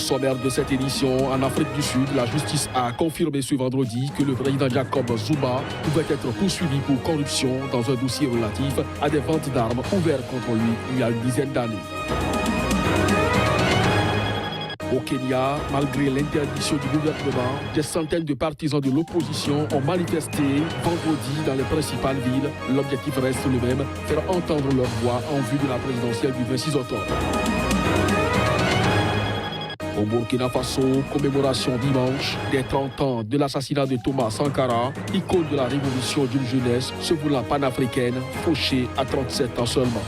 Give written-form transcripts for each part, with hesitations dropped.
sommaire de cette édition, en Afrique du Sud, la justice a confirmé ce vendredi que le président Jacob Zuma pouvait être poursuivi pour corruption dans un dossier relatif à des ventes d'armes ouvertes contre lui il y a une dizaine d'années. Au Kenya, malgré l'interdiction du gouvernement, des centaines de partisans de l'opposition ont manifesté vendredi dans les principales villes. L'objectif reste le même, faire entendre leur voix en vue de la présidentielle du 26 octobre. Au Burkina Faso, commémoration dimanche des 30 ans de l'assassinat de Thomas Sankara, icône de la révolution d'une jeunesse se voulant panafricaine, fauchée à 37 ans seulement.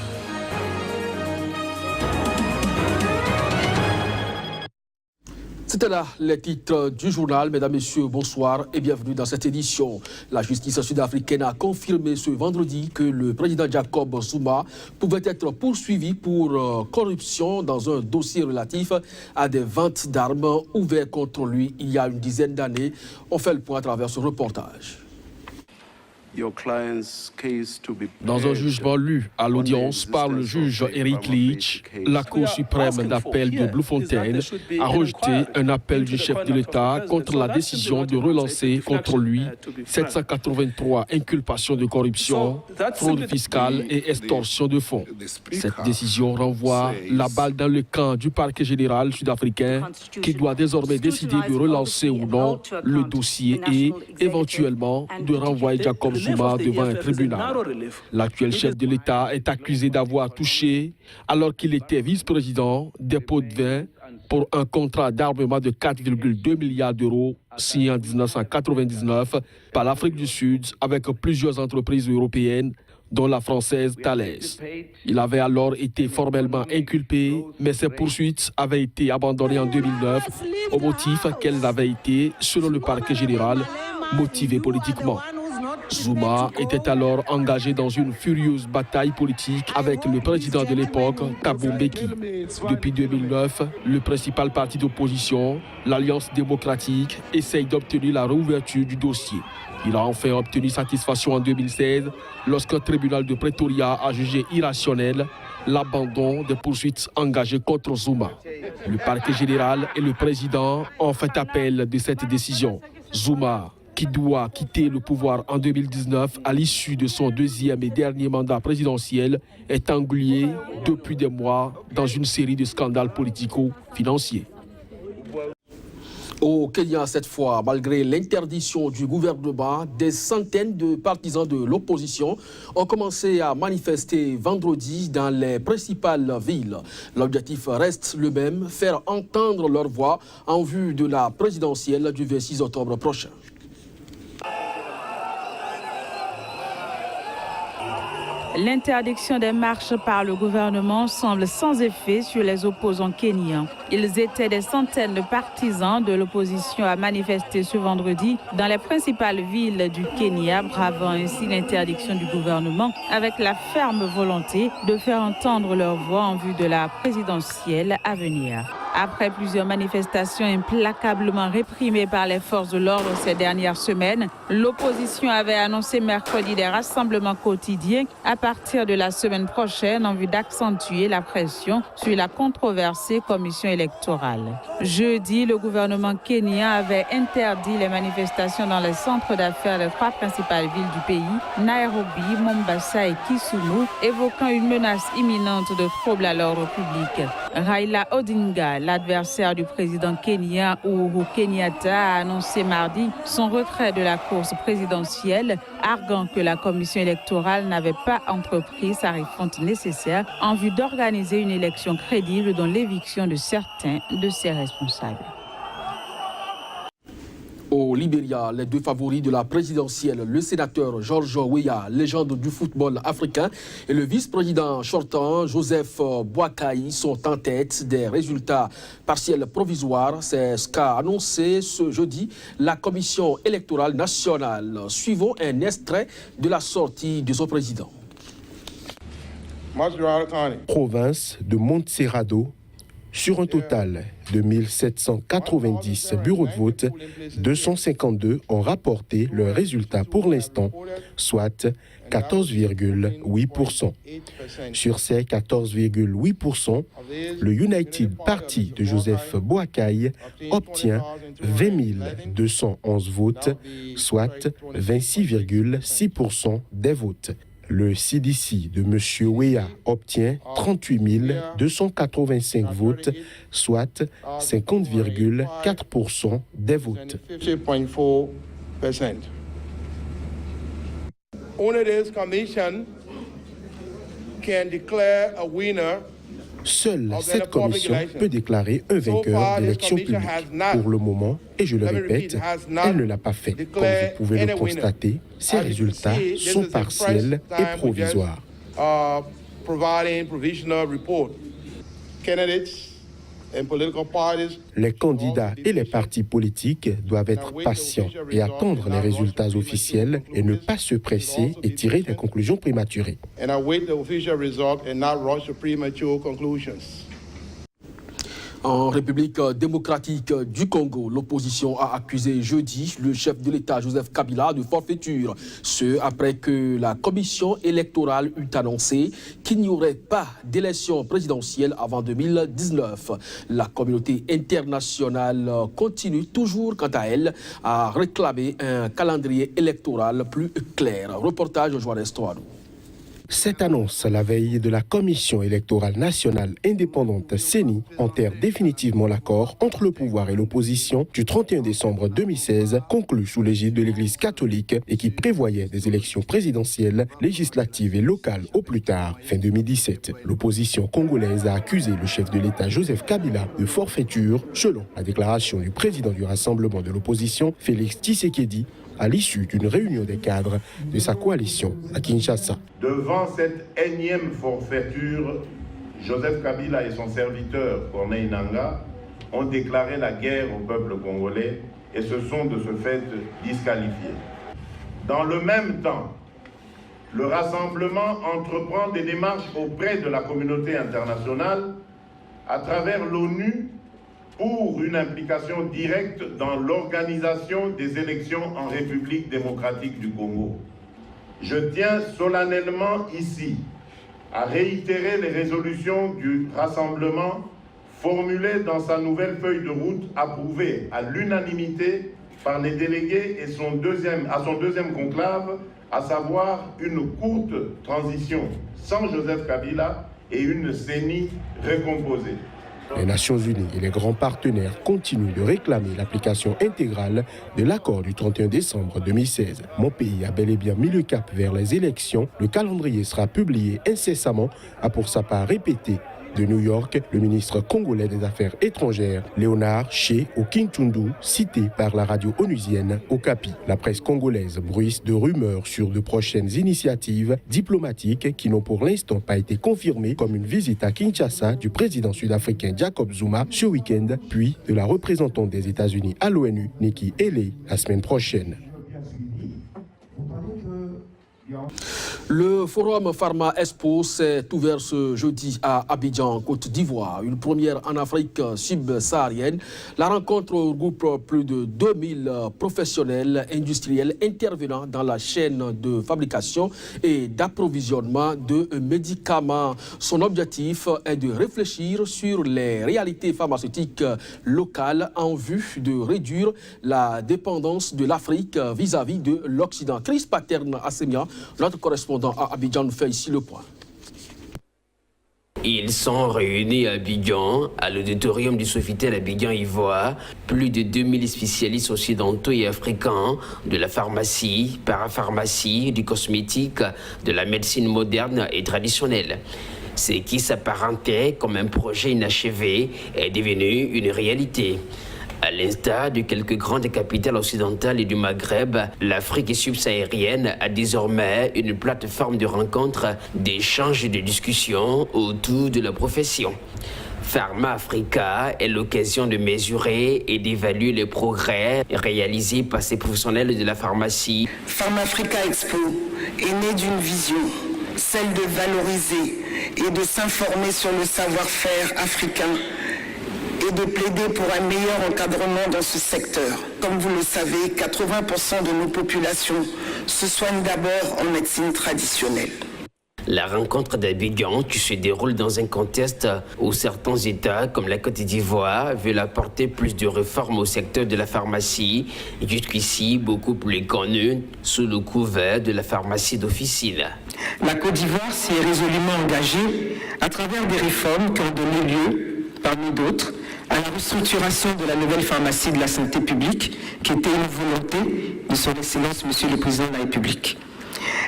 C'était là les titres du journal. Mesdames, Messieurs, bonsoir et bienvenue dans cette édition. La justice sud-africaine a confirmé ce vendredi que le président Jacob Zuma pouvait être poursuivi pour corruption dans un dossier relatif à des ventes d'armes ouvertes contre lui il y a une dizaine d'années. On fait le point à travers ce reportage. Dans un jugement lu à l'audience par le juge Eric Leach, la Cour suprême d'appel de Bloemfontein a rejeté un appel du chef de l'État contre la décision de relancer contre lui 783 inculpations de corruption, fraude fiscale et extorsion de fonds. Cette décision renvoie la balle dans le camp du parquet général sud-africain qui doit désormais décider de relancer ou non le dossier et éventuellement de renvoyer Jacob Zuma devant un tribunal. L'actuel chef de l'État est accusé d'avoir touché, alors qu'il était vice-président, des pots de vin pour un contrat d'armement de 4,2 milliards d'euros signé en 1999 par l'Afrique du Sud avec plusieurs entreprises européennes, dont la française Thales. Il avait alors été formellement inculpé, mais ses poursuites avaient été abandonnées en 2009 au motif qu'elles avaient été, selon le parquet général, motivées politiquement. Zuma était alors engagé dans une furieuse bataille politique avec le président de l'époque, Thabo Mbeki. Depuis 2009, le principal parti d'opposition, l'Alliance démocratique, essaye d'obtenir la réouverture du dossier. Il a enfin obtenu satisfaction en 2016 lorsqu'un tribunal de Pretoria a jugé irrationnel l'abandon des poursuites engagées contre Zuma. Le parquet général et le président ont fait appel de cette décision. Zuma, qui doit quitter le pouvoir en 2019 à l'issue de son deuxième et dernier mandat présidentiel, est englué depuis des mois dans une série de scandales politico-financiers. Au Kenya, cette fois, malgré l'interdiction du gouvernement, des centaines de partisans de l'opposition ont commencé à manifester vendredi dans les principales villes. L'objectif reste le même, faire entendre leur voix en vue de la présidentielle du 26 octobre prochain. L'interdiction des marches par le gouvernement semble sans effet sur les opposants kenyans. Ils étaient des centaines de partisans de l'opposition à manifester ce vendredi dans les principales villes du Kenya, bravant ainsi l'interdiction du gouvernement avec la ferme volonté de faire entendre leur voix en vue de la présidentielle à venir. Après plusieurs manifestations implacablement réprimées par les forces de l'ordre ces dernières semaines, l'opposition avait annoncé mercredi des rassemblements quotidiens à partir de la semaine prochaine en vue d'accentuer la pression sur la controversée commission électorale. Jeudi, le gouvernement kenyan avait interdit les manifestations dans les centres d'affaires des trois principales villes du pays, Nairobi, Mombasa et Kisumu, évoquant une menace imminente de troubles à l'ordre public. Raila Odinga, l'adversaire du président kenyan Uhuru Kenyatta, a annoncé mardi son retrait de la course présidentielle, arguant que la commission électorale n'avait pas entrepris sa refonte nécessaire en vue d'organiser une élection crédible dont l'éviction de certains de ses responsables. Au Libéria, les deux favoris de la présidentielle, le sénateur George Weah, légende du football africain, et le vice-président sortant Joseph Boakai sont en tête des résultats partiels provisoires. C'est ce qu'a annoncé ce jeudi la Commission électorale nationale. Suivons un extrait de la sortie de son président. Province de Montserrado, Sur un total de 1790 bureaux de vote, 252 ont rapporté leurs résultats pour l'instant, soit 14,8%. Sur ces 14,8%, le United Party de Joseph Boakai obtient 20 211 votes, soit 26,6% des votes. Le CDC de M. Weah obtient 38 285 votes, soit 50,4% des votes. Seule cette commission peut déclarer un vainqueur d'élection publique. Pour le moment, et je le répète, elle ne l'a pas fait. Comme vous pouvez le constater, ces résultats sont partiels et provisoires. Les candidats et les partis politiques doivent être patients et attendre les résultats officiels et ne pas se presser et tirer des conclusions prématurées. En République démocratique du Congo, l'opposition a accusé jeudi le chef de l'État, Joseph Kabila, de forfaiture. Ce, après que la commission électorale eut annoncé qu'il n'y aurait pas d'élection présidentielle avant 2019. La communauté internationale continue toujours, quant à elle, à réclamer un calendrier électoral plus clair. Reportage de Joannes Toadou. Cette annonce, la veille de la Commission électorale nationale indépendante CENI, enterre définitivement l'accord entre le pouvoir et l'opposition du 31 décembre 2016, conclu sous l'égide de l'Église catholique et qui prévoyait des élections présidentielles, législatives et locales au plus tard, fin 2017. L'opposition congolaise a accusé le chef de l'État Joseph Kabila de forfaiture, selon la déclaration du président du Rassemblement de l'opposition, Félix Tshisekedi, à l'issue d'une réunion des cadres de sa coalition à Kinshasa. Devant cette énième forfaiture, Joseph Kabila et son serviteur Corneille Nangaa ont déclaré la guerre au peuple congolais et se sont de ce fait disqualifiés. Dans le même temps, le Rassemblement entreprend des démarches auprès de la communauté internationale à travers l'ONU pour une implication directe dans l'organisation des élections en République démocratique du Congo. Je tiens solennellement ici à réitérer les résolutions du Rassemblement formulées dans sa nouvelle feuille de route approuvée à l'unanimité par les délégués et à son deuxième conclave, à savoir une courte transition sans Joseph Kabila et une CENI recomposée. Les Nations Unies et les grands partenaires continuent de réclamer l'application intégrale de l'accord du 31 décembre 2016. Mon pays a bel et bien mis le cap vers les élections. Le calendrier sera publié incessamment, a pour sa part répété de New York le ministre congolais des Affaires étrangères, Léonard Ché Okintundu, cité par la radio onusienne Okapi. La presse congolaise bruisse de rumeurs sur de prochaines initiatives diplomatiques qui n'ont pour l'instant pas été confirmées, comme une visite à Kinshasa du président sud-africain Jacob Zuma ce week-end, puis de la représentante des États-Unis à l'ONU, Nikki Haley, la semaine prochaine. Le forum Pharma Expo s'est ouvert ce jeudi à Abidjan, Côte d'Ivoire, une première en Afrique subsaharienne. La rencontre regroupe plus de 2000 professionnels industriels intervenant dans la chaîne de fabrication et d'approvisionnement de médicaments. Son objectif est de réfléchir sur les réalités pharmaceutiques locales en vue de réduire la dépendance de l'Afrique vis-à-vis de l'Occident. Chris Paterne Assemia, notre correspondant à Abidjan, fait ici le point. Ils sont réunis à Abidjan, à l'auditorium du Sofitel Abidjan-Ivoire, plus de 2000 spécialistes occidentaux et africains de la pharmacie, parapharmacie, du cosmétique, de la médecine moderne et traditionnelle. Ce qui s'apparentait comme un projet inachevé est devenu une réalité. À l'instar de quelques grandes capitales occidentales et du Maghreb, l'Afrique subsaharienne a désormais une plateforme de rencontres, d'échanges et de discussions autour de la profession. Pharma Africa est l'occasion de mesurer et d'évaluer les progrès réalisés par ces professionnels de la pharmacie. Pharma Africa Expo est né d'une vision, celle de valoriser et de s'informer sur le savoir-faire africain et de plaider pour un meilleur encadrement dans ce secteur. Comme vous le savez, 80% de nos populations se soignent d'abord en médecine traditionnelle. La rencontre d'Abidjan, qui se déroule dans un contexte où certains États, comme la Côte d'Ivoire, veulent apporter plus de réformes au secteur de la pharmacie, jusqu'ici beaucoup plus connu sous le couvert de la pharmacie d'officine. La Côte d'Ivoire s'y est résolument engagée à travers des réformes qui ont donné lieu, parmi d'autres, à la restructuration de la nouvelle pharmacie de la santé publique, qui était une volonté de son Excellence, Monsieur le Président de la République.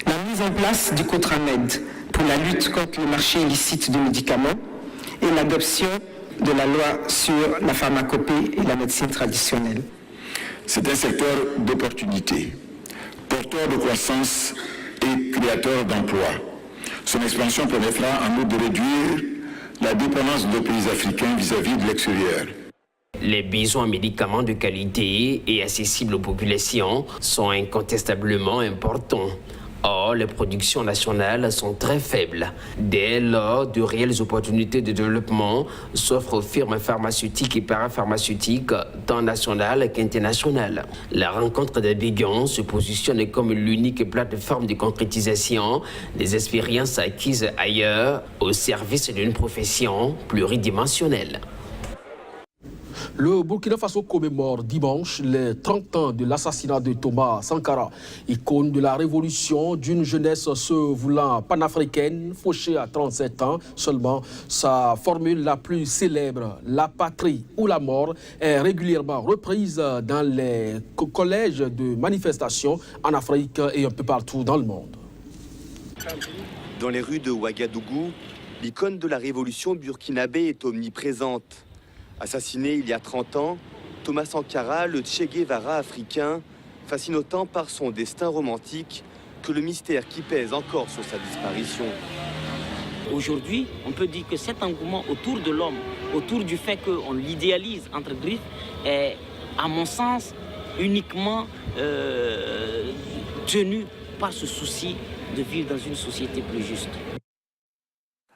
La mise en place du Cotramed pour la lutte contre le marché illicite de médicaments et l'adoption de la loi sur la pharmacopée et la médecine traditionnelle. C'est un secteur d'opportunités, porteur de croissance et créateur d'emplois. Son expansion permettra en outre de réduire la dépendance de nos pays africains vis-à-vis de l'extérieur. Les besoins en médicaments de qualité et accessibles aux populations sont incontestablement importants. Or, les productions nationales sont très faibles. Dès lors, de réelles opportunités de développement s'offrent aux firmes pharmaceutiques et parapharmaceutiques, tant nationales qu'internationales. La rencontre d'Abidjan se positionne comme l'unique plateforme de concrétisation des expériences acquises ailleurs au service d'une profession pluridimensionnelle. Le Burkina Faso commémore dimanche les 30 ans de l'assassinat de Thomas Sankara, icône de la révolution, d'une jeunesse se voulant panafricaine, fauchée à 37 ans seulement. Sa formule la plus célèbre, la patrie ou la mort, est régulièrement reprise dans les collèges de manifestation en Afrique et un peu partout dans le monde. Dans les rues de Ouagadougou, l'icône de la révolution burkinabé est omniprésente. Assassiné il y a 30 ans, Thomas Sankara, le Che Guevara africain, fascine autant par son destin romantique que le mystère qui pèse encore sur sa disparition. Aujourd'hui, on peut dire que cet engouement autour de l'homme, autour du fait qu'on l'idéalise entre griffes, est, à mon sens, uniquement tenu par ce souci de vivre dans une société plus juste.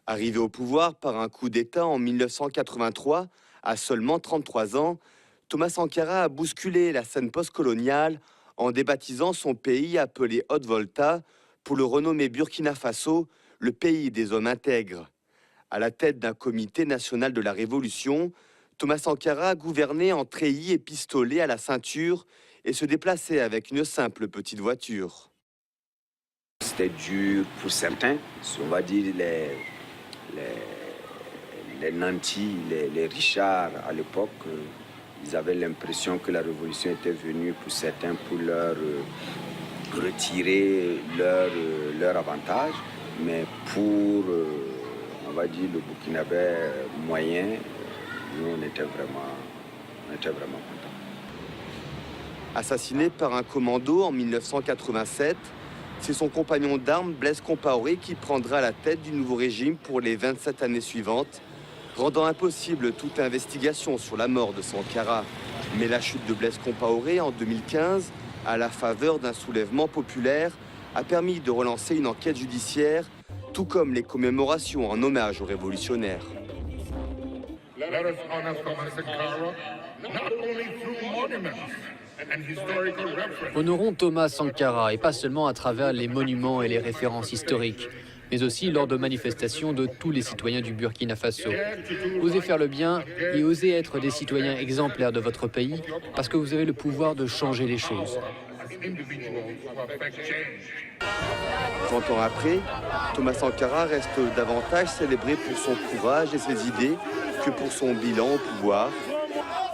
Arrivé au pouvoir par un coup d'État en 1983, à seulement 33 ans, Thomas Sankara a bousculé la scène postcoloniale en débaptisant son pays appelé Haute-Volta pour le renommer Burkina Faso, le pays des hommes intègres. À la tête d'un comité national de la Révolution, Thomas Sankara gouvernait en treillis et pistolet à la ceinture et se déplaçait avec une simple petite voiture. C'était dur pour certains, on va dire les nantis, les richards à l'époque, ils avaient l'impression que la révolution était venue pour certains pour leur retirer leur avantage. Mais pour, on va dire, le Burkinabé moyen, nous, on était vraiment contents. Assassiné par un commando en 1987, c'est son compagnon d'armes, Blaise Compaoré, qui prendra la tête du nouveau régime pour les 27 années suivantes, rendant impossible toute investigation sur la mort de Sankara. Mais la chute de Blaise Compaoré en 2015, à la faveur d'un soulèvement populaire, a permis de relancer une enquête judiciaire, tout comme les commémorations en hommage aux révolutionnaires. Honorons Thomas Sankara, et pas seulement à travers les monuments et les références historiques, mais aussi lors de manifestations de tous les citoyens du Burkina Faso. Osez faire le bien et osez être des citoyens exemplaires de votre pays, parce que vous avez le pouvoir de changer les choses. 30 ans après, Thomas Sankara reste davantage célébré pour son courage et ses idées que pour son bilan au pouvoir.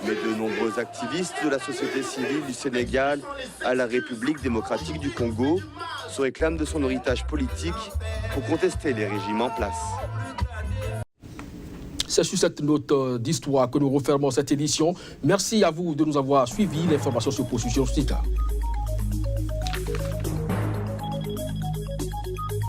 Mais de nombreux activistes de la société civile du Sénégal à la République démocratique du Congo se réclament de son héritage politique pour contester les régimes en place. C'est sur cette note d'histoire que nous refermons cette édition. Merci à vous de nous avoir suivis. L'information se poursuit sur Sika.